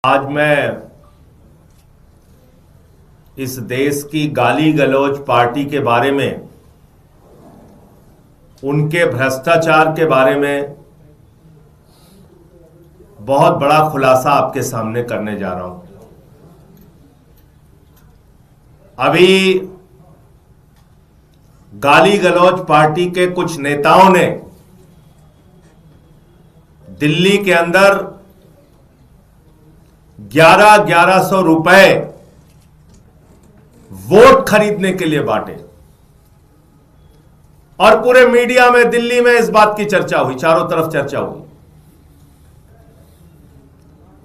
आज मैं इस देश की गाली गलौज पार्टी के बारे में, उनके भ्रष्टाचार के बारे में बहुत बड़ा खुलासा आपके सामने करने जा रहा हूं। अभी गाली गलौज पार्टी के कुछ नेताओं ने दिल्ली के अंदर 1100 रुपए वोट खरीदने के लिए बांटे और पूरे मीडिया में दिल्ली में इस बात की चर्चा हुई, चारों तरफ चर्चा हुई।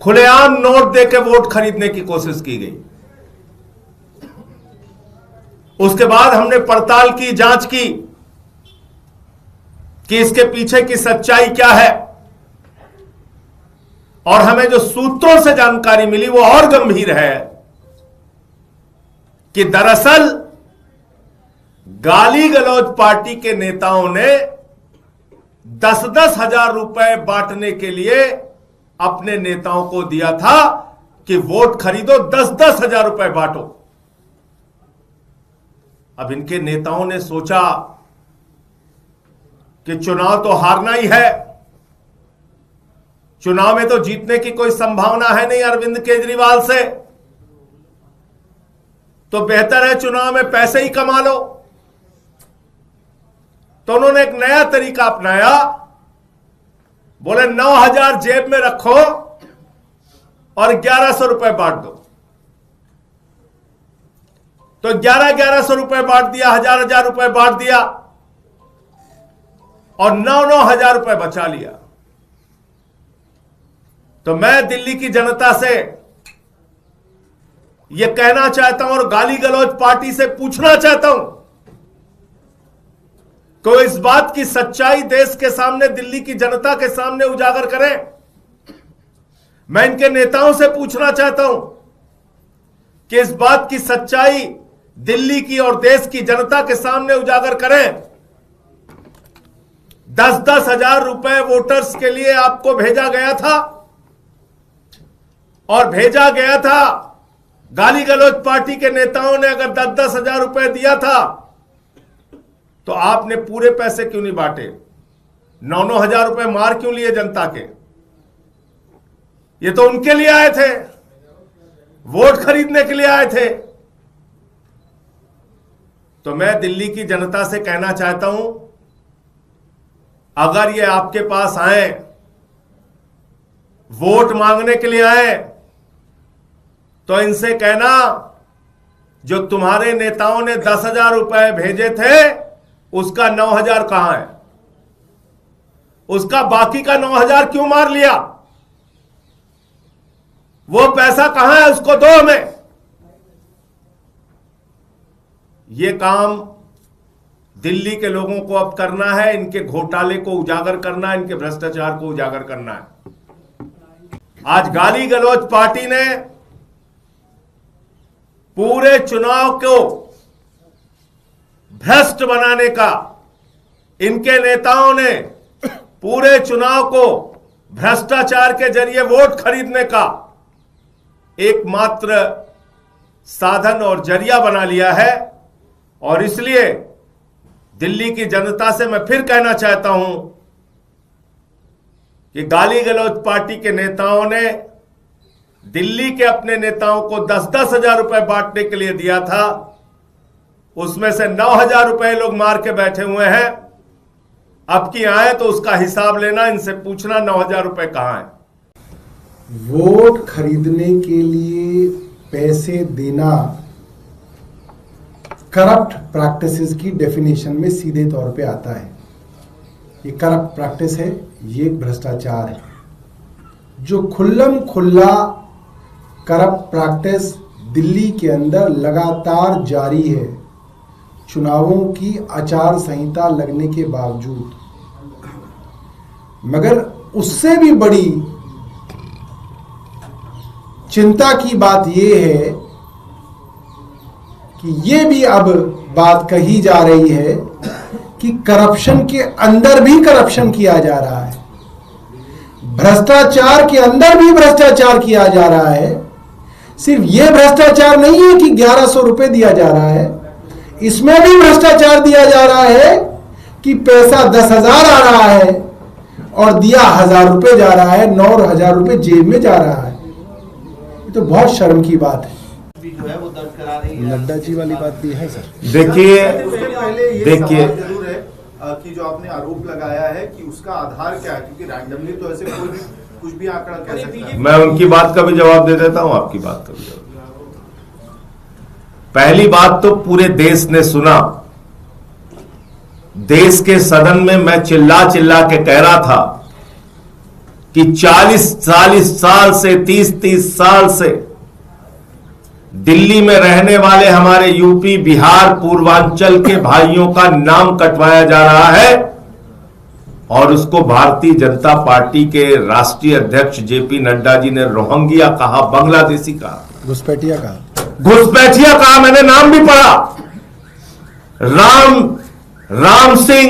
खुलेआम नोट देके वोट खरीदने की कोशिश की गई। उसके बाद हमने पड़ताल की, जांच की कि इसके पीछे की सच्चाई क्या है, और हमें जो सूत्रों से जानकारी मिली वो और गंभीर है कि दरअसल गाली गलौज पार्टी के नेताओं ने 10-10 हजार रुपए बांटने के लिए अपने नेताओं को दिया था कि वोट खरीदो, 10-10 हजार रुपए बांटो। अब इनके नेताओं ने सोचा कि चुनाव तो हारना ही है, चुनाव में तो जीतने की कोई संभावना है नहीं अरविंद केजरीवाल से, तो बेहतर है चुनाव में पैसे ही कमा लो। तो उन्होंने एक नया तरीका अपनाया, बोले 9,000 जेब में रखो और 1100 रुपए बांट दो। तो 1100 रुपए बांट दिया, 1000 रुपए बांट दिया और 9,000 रुपए बचा लिया। तो मैं दिल्ली की जनता से यह कहना चाहता हूं और गाली गलौज पार्टी से पूछना चाहता हूं कि इस बात की सच्चाई देश के सामने, दिल्ली की जनता के सामने उजागर करें। मैं इनके नेताओं से पूछना चाहता हूं कि इस बात की सच्चाई दिल्ली की और देश की जनता के सामने उजागर करें। 10-10 हजार रुपए वोटर्स के लिए आपको भेजा गया था, और भेजा गया था, गाली गलौज पार्टी के नेताओं ने अगर 10-10 हजार रुपए दिया था तो आपने पूरे पैसे क्यों नहीं बांटे? 9-9 हजार रुपए मार क्यों लिए जनता के? ये तो उनके लिए आए थे, वोट खरीदने के लिए आए थे। तो मैं दिल्ली की जनता से कहना चाहता हूं, अगर ये आपके पास आए, वोट मांगने के लिए आए, तो इनसे कहना जो तुम्हारे नेताओं ने 10,000 रुपए भेजे थे उसका 9,000 कहां है? उसका बाकी का 9,000 क्यों मार लिया? वो पैसा कहां है? उसको दो हमें। यह काम दिल्ली के लोगों को अब करना है, इनके घोटाले को उजागर करना है, इनके भ्रष्टाचार को उजागर करना है। आज गाली गलौज पार्टी ने पूरे चुनाव को भ्रष्ट बनाने का, इनके नेताओं ने पूरे चुनाव को भ्रष्टाचार के जरिए वोट खरीदने का एकमात्र साधन और जरिया बना लिया है। और इसलिए दिल्ली की जनता से मैं फिर कहना चाहता हूं कि गाली गलौज पार्टी के नेताओं ने दिल्ली के अपने नेताओं को 10-10 हजार रुपए बांटने के लिए दिया था, उसमें से 9,000 रुपए लोग मार के बैठे हुए हैं। अब की आए तो उसका हिसाब लेना, इनसे पूछना 9,000 रुपए कहां है। वोट खरीदने के लिए पैसे देना करप्ट प्रैक्टिसेस की डेफिनेशन में सीधे तौर पे आता है। ये करप्ट प्रैक्टिस है, ये एक भ्रष्टाचार है। जो खुल्लम खुल्ला करप्ट प्रैक्टिस दिल्ली के अंदर लगातार जारी है, चुनावों की आचार संहिता लगने के बावजूद। मगर उससे भी बड़ी चिंता की बात यह है कि ये भी अब बात कही जा रही है कि करप्शन के अंदर भी करप्शन किया जा रहा है। भ्रष्टाचार के अंदर भी भ्रष्टाचार किया जा रहा है। सिर्फ यह भ्रष्टाचार नहीं है कि 1100 रुपए दिया जा रहा है, इसमें भी भ्रष्टाचार दिया जा रहा है कि पैसा 10,000 आ रहा है और दिया 1,000 रुपए जा रहा है, 9,000 रुपए जेब में जा रहा है। ये तो बहुत शर्म की बात है। जो है वो दर्ज करा रही है। नड्डा जी वाली बात भी है सर। देखिए उसके पहले ये देखिए सवाल जरूर है कि जो आपने आरोप लगाया है कि उसका आधार क्या है, क्योंकि रैंडमली तो ऐसे कोई भी कुछ भी आंकड़ा कह सकता है। मैं उनकी बात का भी जवाब दे देता हूं, आपकी बात का भी जवाब। पहली बात तो पूरे देश ने सुना, देश के सदन में मैं चिल्ला चिल्ला के कह रहा था कि 40-40 साल से 30-30 साल से दिल्ली में रहने वाले हमारे यूपी बिहार पूर्वांचल के भाइयों का नाम कटवाया जा रहा है और उसको भारतीय जनता पार्टी के राष्ट्रीय अध्यक्ष जेपी नड्डा जी ने रोहिंग्या कहा, बांग्लादेशी कहा, घुसपैठिया कहा, घुसपैठिया कहा। मैंने नाम भी पढ़ा, राम सिंह,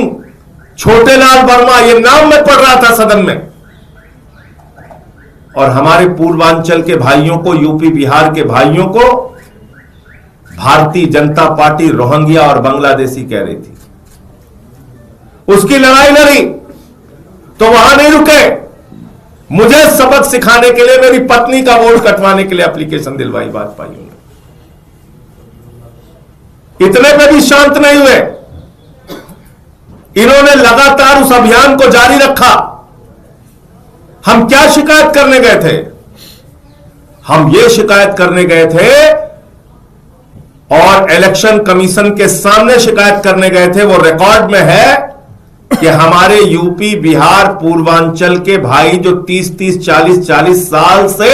छोटेलाल वर्मा, ये नाम मैं पढ़ रहा था सदन में। और हमारे पूर्वांचल के भाइयों को, यूपी बिहार के भाइयों को भारतीय जनता पार्टी रोहिंग्या और बांग्लादेशी कह रही थी। उसकी लड़ाई लड़ी तो वहां नहीं रुके, मुझे सबक सिखाने के लिए, मेरी पत्नी का वोट कटवाने के लिए एप्लीकेशन दिलवाई भाजपाइयों ने। इतने पे भी शांत नहीं हुए, इन्होंने लगातार उस अभियान को जारी रखा। हम क्या शिकायत करने गए थे? हम ये शिकायत करने गए थे और इलेक्शन कमीशन के सामने शिकायत करने गए थे, वो रिकॉर्ड में है कि हमारे यूपी बिहार पूर्वांचल के भाई जो 30-30, 40-40 साल से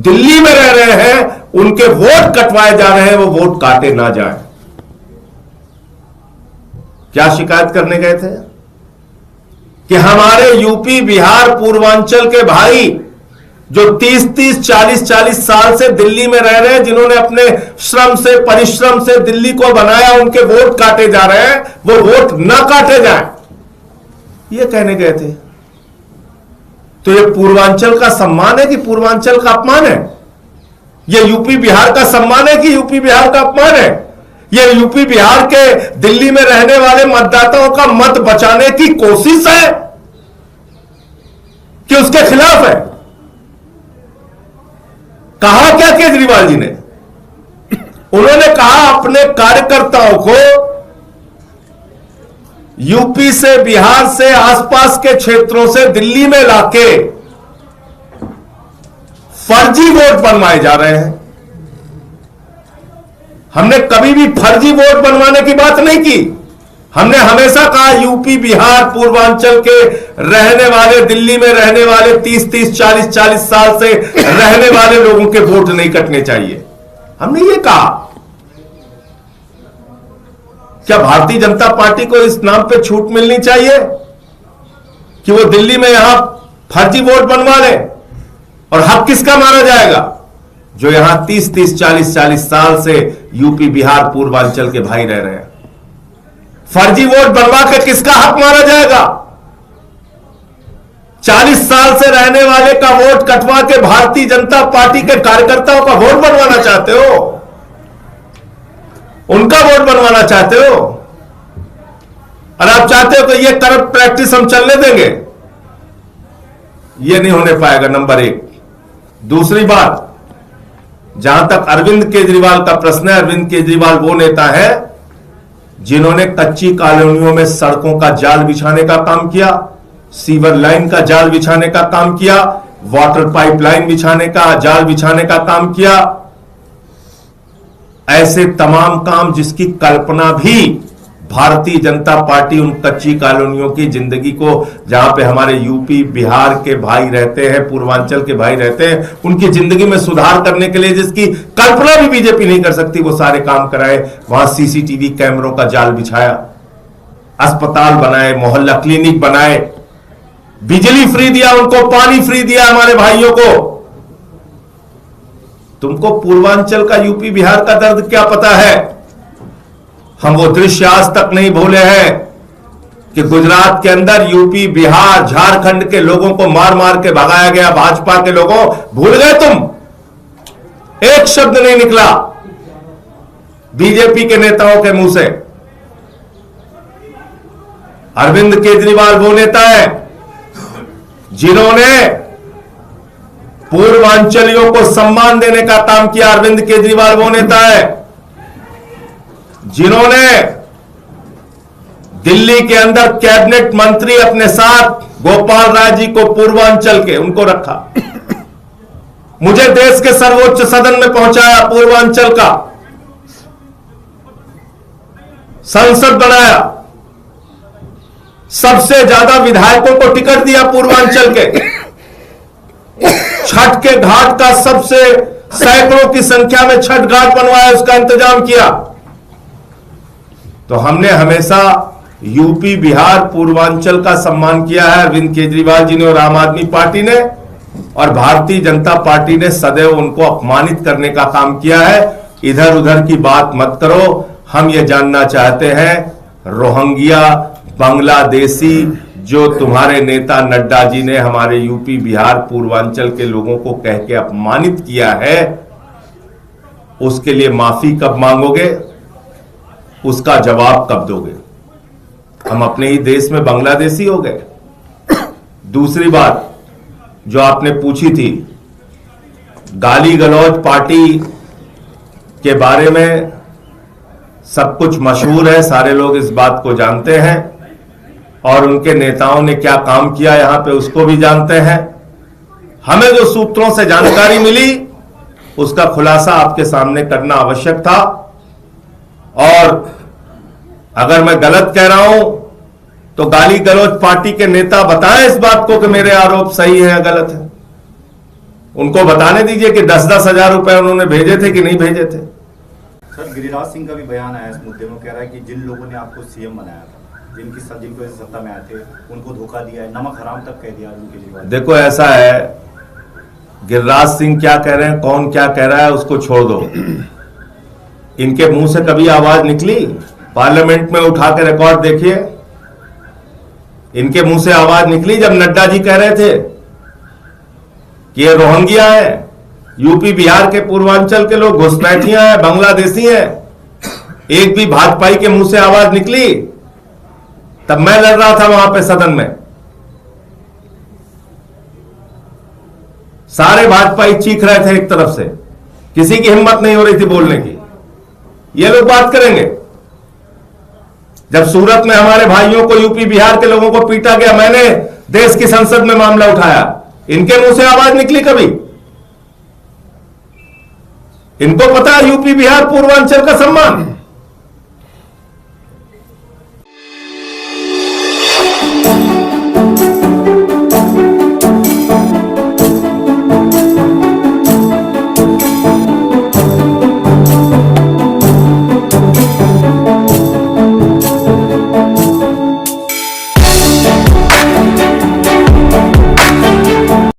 दिल्ली में रह रहे हैं, उनके वोट कटवाए जा रहे हैं, वो वोट काटे ना जाए। क्या शिकायत करने गए थे? कि हमारे यूपी बिहार पूर्वांचल के भाई जो 30-30, 40-40 साल से दिल्ली में रह रहे हैं, जिन्होंने अपने श्रम से, परिश्रम से दिल्ली को बनाया, उनके वोट काटे जा रहे हैं, वो वोट ना काटे जाए, ये कहने गए थे। तो ये पूर्वांचल का सम्मान है कि पूर्वांचल का अपमान है? ये यूपी बिहार का सम्मान है कि यूपी बिहार का अपमान है? ये यूपी बिहार के दिल्ली में रहने वाले मतदाताओं का मत बचाने की कोशिश है कि उसके खिलाफ है? कहा क्या केजरीवाल जी ने? उन्होंने कहा अपने कार्यकर्ताओं को यूपी से, बिहार से, आसपास के क्षेत्रों से दिल्ली में लाके फर्जी वोट बनवाए जा रहे हैं। हमने कभी भी फर्जी वोट बनवाने की बात नहीं की। हमने हमेशा कहा यूपी बिहार पूर्वांचल के रहने वाले, दिल्ली में रहने वाले 30-30, 40-40 साल से रहने वाले लोगों के वोट नहीं कटने चाहिए। हमने ये कहा। क्या भारतीय जनता पार्टी को इस नाम पे छूट मिलनी चाहिए कि वो दिल्ली में यहां फर्जी वोट बनवा ले? और हक किसका माना जाएगा? जो यहां 30-30, 40-40 साल से यूपी बिहार पूर्वांचल के भाई रह रहे हैं। फर्जी वोट बनवा के किसका हक मारा जाएगा? 40 साल से रहने वाले का वोट कटवा के भारतीय जनता पार्टी के कार्यकर्ताओं का वोट बनवाना चाहते हो? उनका वोट बनवाना चाहते हो? और आप चाहते हो कि ये करप्ट प्रैक्टिस हम चलने देंगे? ये नहीं होने पाएगा, नंबर एक। दूसरी बात, जहां तक अरविंद केजरीवाल का प्रश्न है, अरविंद केजरीवाल वो नेता है जिन्होंने कच्ची कॉलोनियों में सड़कों का जाल बिछाने का काम किया, सीवर लाइन का जाल बिछाने का काम किया, वाटर पाइपलाइन बिछाने का जाल बिछाने का काम किया। ऐसे तमाम काम जिसकी कल्पना भी भारतीय जनता पार्टी उन कच्ची कॉलोनियों की जिंदगी को, जहां पे हमारे यूपी बिहार के भाई रहते हैं, पूर्वांचल के भाई रहते हैं, उनकी जिंदगी में सुधार करने के लिए जिसकी कल्पना भी बीजेपी नहीं कर सकती, वो सारे काम कराए। वहां सीसीटीवी कैमरों का जाल बिछाया, अस्पताल बनाए, मोहल्ला क्लिनिक बनाए, बिजली फ्री दिया, उनको पानी फ्री दिया हमारे भाइयों को। तुमको पूर्वांचल का, यूपी बिहार का दर्द क्या पता है? हम वो दृश्य आज तक नहीं भूले हैं कि गुजरात के अंदर यूपी, बिहार, झारखंड के लोगों को मार मार के भगाया गया, भाजपा के लोगों, भूल गए तुम? एक शब्द नहीं निकला बीजेपी के नेताओं के मुंह से। अरविंद केजरीवाल वो नेता है जिन्होंने पूर्वांचलियों को सम्मान देने का काम किया। अरविंद केजरीवाल वो नेता है जिन्होंने दिल्ली के अंदर कैबिनेट मंत्री अपने साथ गोपाल राय जी को पूर्वांचल के उनको रखा, मुझे देश के सर्वोच्च सदन में पहुंचाया, पूर्वांचल का संसद बनाया, सबसे ज्यादा विधायकों को टिकट दिया पूर्वांचल के, छठ के घाट का सबसे सैकड़ों की संख्या में छठ घाट बनवाया, उसका इंतजाम किया। तो हमने हमेशा यूपी, बिहार, पूर्वांचल का सम्मान किया है अरविंद केजरीवाल जी ने और आम आदमी पार्टी ने, और भारतीय जनता पार्टी ने सदैव उनको अपमानित करने का काम किया है। इधर उधर की बात मत करो। हम ये जानना चाहते हैं, रोहिंग्या, बांग्लादेशी जो तुम्हारे नेता नड्डा जी ने हमारे यूपी, बिहार, पूर्वांचल के लोगों को कह के अपमानित किया है, उसके लिए माफी कब मांगोगे? उसका जवाब कब दोगे? हम अपने ही देश में बांग्लादेशी हो गए। दूसरी बात जो आपने पूछी थी, गाली गलौज पार्टी के बारे में सब कुछ मशहूर है, सारे लोग इस बात को जानते हैं, और उनके नेताओं ने क्या काम किया यहां पे उसको भी जानते हैं। हमें जो सूत्रों से जानकारी मिली उसका खुलासा आपके सामने करना आवश्यक था, और अगर मैं गलत कह रहा हूं तो गाली गलौज पार्टी के नेता बताएं इस बात को कि मेरे आरोप सही है या गलत है। उनको बताने दीजिए कि 10-10 हजार रुपए उन्होंने भेजे थे कि नहीं भेजे थे। सर, गिरिराज सिंह का भी बयान आया इस मुद्दे में, कह रहा है कि जिन लोगों ने आपको सीएम बनाया था, जिनको सत्ता में आए थे, उनको धोखा दिया है, नमक हराम तक कह दिया अरविंद केजरीवाल। देखो ऐसा है, गिरिराज सिंह क्या कह रहे हैं, कौन क्या कह रहा है, उसको छोड़ दो। इनके मुंह से कभी आवाज निकली? पार्लियामेंट में उठा के रिकॉर्ड देखिए, इनके मुंह से आवाज निकली जब नड्डा जी कह रहे थे कि ये रोहिंग्या है, यूपी बिहार के पूर्वांचल के लोग घुसपैठियां हैं, बांग्लादेशी हैं? एक भी भाजपाई के मुंह से आवाज निकली? तब मैं लड़ रहा था वहां पे सदन में, सारे भाजपाई चीख रहे थे एक तरफ से, किसी की हिम्मत नहीं हो रही थी बोलने की। ये लोग बात करेंगे? जब सूरत में हमारे भाइयों को, यूपी बिहार के लोगों को पीटा गया, मैंने देश की संसद में मामला उठाया, इनके मुंह से आवाज निकली कभी? इनको पता है यूपी बिहार पूर्वांचल का सम्मान।